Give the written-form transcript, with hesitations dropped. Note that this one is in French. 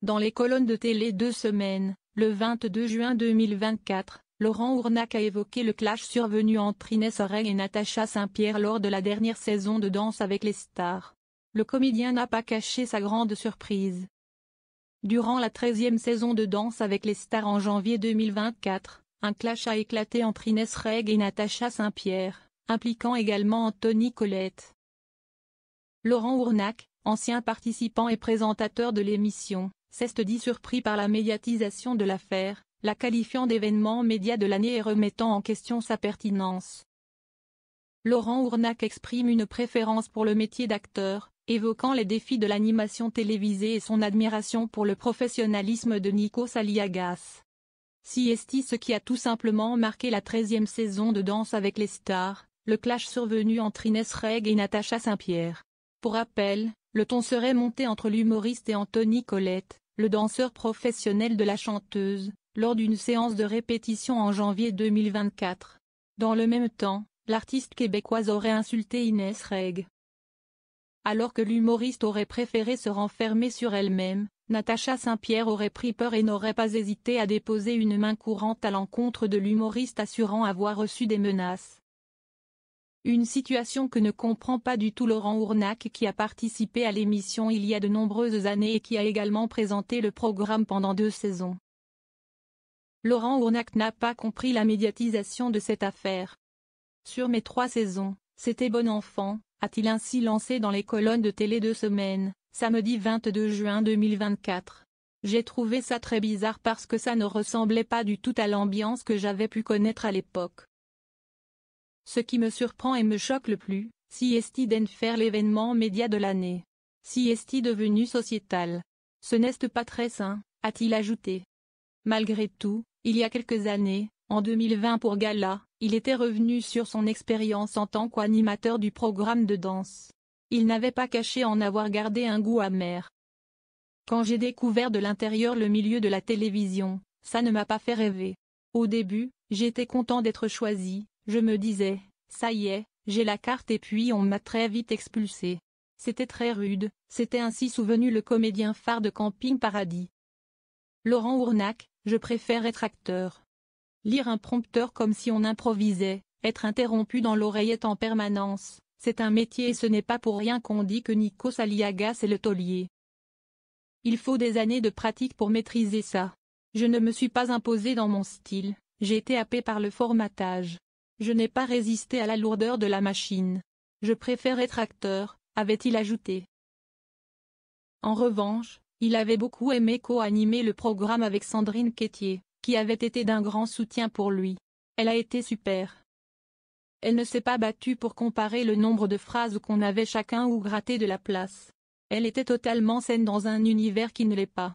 Dans les colonnes de télé 2 semaines, le 22 juin 2024, Laurent Ournac a évoqué le clash survenu entre Inès Horeg et Natacha Saint-Pierre lors de la dernière saison de Danse avec les stars. Le comédien n'a pas caché sa grande surprise. Durant la 13e saison de Danse avec les stars en janvier 2024, un clash a éclaté entre Inès Horeg et Natacha Saint-Pierre, impliquant également Anthony Colette. Laurent Ournac, ancien participant et présentateur de l'émission, s'est dit surpris par la médiatisation de l'affaire, la qualifiant d'événement média de l'année et remettant en question sa pertinence. Laurent Ournac exprime une préférence pour le métier d'acteur, évoquant les défis de l'animation télévisée et son admiration pour le professionnalisme de Nikos Aliagas. C'est ce qui a tout simplement marqué la 13e saison de Danse avec les stars, le clash survenu entre Inès Horeg et Natacha Saint-Pierre. Pour rappel, le ton serait monté entre l'humoriste et Anthony Colette, le danseur professionnel de la chanteuse, lors d'une séance de répétition en janvier 2024. Dans le même temps, l'artiste québécoise aurait insulté Inès Horeg. Alors que l'humoriste aurait préféré se renfermer sur elle-même, Natacha Saint-Pierre aurait pris peur et n'aurait pas hésité à déposer une main courante à l'encontre de l'humoriste assurant avoir reçu des menaces. Une situation que ne comprend pas du tout Laurent Ournac qui a participé à l'émission il y a de nombreuses années et qui a également présenté le programme pendant 2 saisons. Laurent Ournac n'a pas compris la médiatisation de cette affaire. Sur mes 3 saisons, c'était bon enfant, a-t-il ainsi lancé dans les colonnes de télé 2 semaines, samedi 22 juin 2024. J'ai trouvé ça très bizarre parce que ça ne ressemblait pas du tout à l'ambiance que j'avais pu connaître à l'époque. Ce qui me surprend et me choque le plus, c'est d'en faire l'événement média de l'année. C'est devenu sociétal. Ce n'est pas très sain, a-t-il ajouté. Malgré tout, il y a quelques années, en 2020 pour Gala, il était revenu sur son expérience en tant qu'animateur du programme de danse. Il n'avait pas caché en avoir gardé un goût amer. Quand j'ai découvert de l'intérieur le milieu de la télévision, ça ne m'a pas fait rêver. Au début, j'étais content d'être choisi, je me disais, ça y est, j'ai la carte et puis on m'a très vite expulsé. C'était très rude, c'était ainsi souvenu le comédien phare de Camping Paradis. Laurent Ournac, je préfère être acteur. Lire un prompteur comme si on improvisait, être interrompu dans l'oreillette en permanence, c'est un métier et ce n'est pas pour rien qu'on dit que Nikos Aliagas est le taulier. Il faut des années de pratique pour maîtriser ça. Je ne me suis pas imposé dans mon style, j'ai été happé par le formatage. Je n'ai pas résisté à la lourdeur de la machine. Je préfère être acteur, avait-il ajouté. En revanche, il avait beaucoup aimé co-animer le programme avec Sandrine Quétier, qui avait été d'un grand soutien pour lui. Elle a été super. Elle ne s'est pas battue pour comparer le nombre de phrases qu'on avait chacun ou gratter de la place. Elle était totalement saine dans un univers qui ne l'est pas.